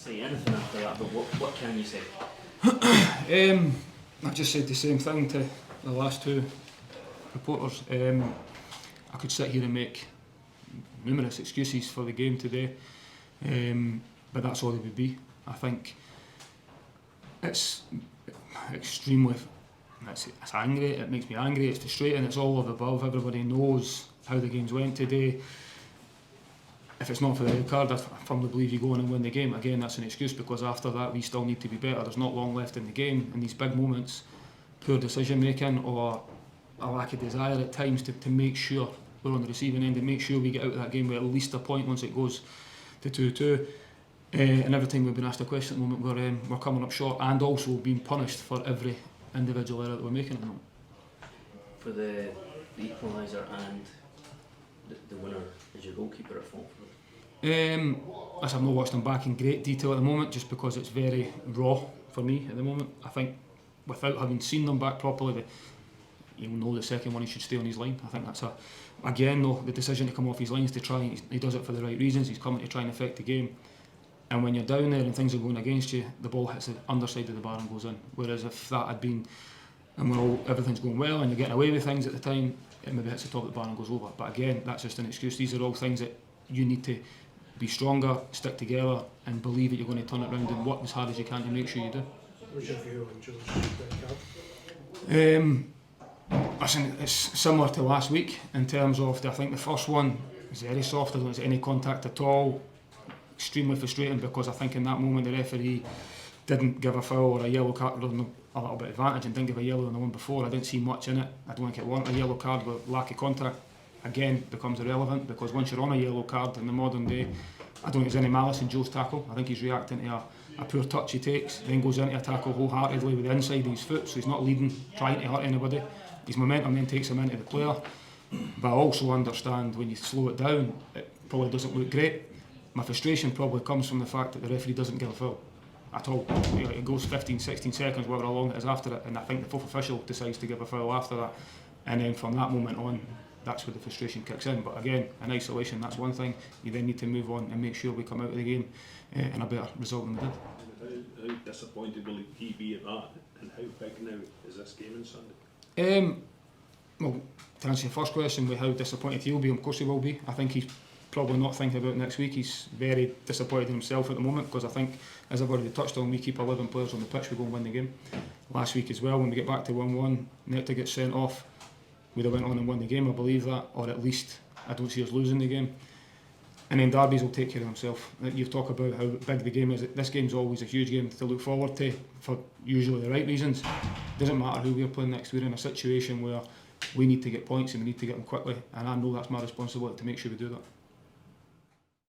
say anything after that, but what can you say? I've just said the same thing to the last two reporters. I could sit here and make numerous excuses for the game today, but that's all they would be. I think it's extremely, it's angry, it makes me angry, it's frustrating, it's all of the above. Everybody knows how the games went today. If it's not for the red card, I firmly believe you go on and win the game. Again, that's an excuse, because after that we still need to be better. There's not long left in the game, and these big moments, poor decision making or a lack of desire at times to make sure we're on the receiving end and make sure we get out of that game with at least a point once it goes to 2-2. And every time we've been asked a question at the moment, we're coming up short, and also being punished for every individual error that we're making at the moment. For the equaliser and the winner, is your goalkeeper at fault for it? As I've not watched them back in great detail at the moment, just because it's very raw for me at the moment. I think without having seen them back properly, you'll know the second one he should stay on his line. I think that's again though, the decision to come off his line is to try, he does it for the right reasons, he's coming to try and affect the game. And when you're down there and things are going against you, the ball hits the underside of the bar and goes in. Whereas if that had been, and everything's going well and you're getting away with things at the time, it maybe hits the top of the bar and goes over. But again, that's just an excuse. These are all things that you need to be stronger, stick together and believe that you're going to turn it around and work as hard as you can to make sure you do. What's your view on Joe's red card? Listen, it's similar to last week in terms of, I think the first one was very soft, I don't think there's any contact at all. Extremely frustrating, because I think in that moment the referee didn't give a foul or a yellow card, a little bit of advantage, and didn't give a yellow on the one before. I didn't see much in it. I don't think it warranted a yellow card with lack of contact. Again, becomes irrelevant, because once you're on a yellow card in the modern day, I don't think there's any malice in Joe's tackle. I think he's reacting to a poor touch he takes, then goes into a tackle wholeheartedly with the inside of his foot, so he's not leading, trying to hurt anybody. His momentum then takes him into the player. But I also understand when you slow it down, it probably doesn't look great. My frustration probably comes from the fact that the referee doesn't give a foul at all. It goes 15, 16 seconds, whatever long it is after it, and I think the fourth official decides to give a foul after that. And then from that moment on, that's where the frustration kicks in. But again, in isolation, that's one thing. You then need to move on and make sure we come out of the game in a better result than we did. How disappointed will he be at that, and how big now is this game on Sunday? Well, to answer your first question, with how disappointed he'll be, of course he will be. I think he's probably not thinking about next week. He's very disappointed in himself at the moment, because I think, as I've already touched on, we keep 11 players on the pitch, we go and win the game. Last week as well, when we get back to 1-1, Nectar gets sent off, we'd have went on and won the game, I believe that, or at least I don't see us losing the game. And then Derby's will take care of himself. You've talked about how big the game is. This game's always a huge game to look forward to, for usually the right reasons. Doesn't matter who we're playing next, we're in a situation where we need to get points and we need to get them quickly, and I know that's my responsibility to make sure we do that.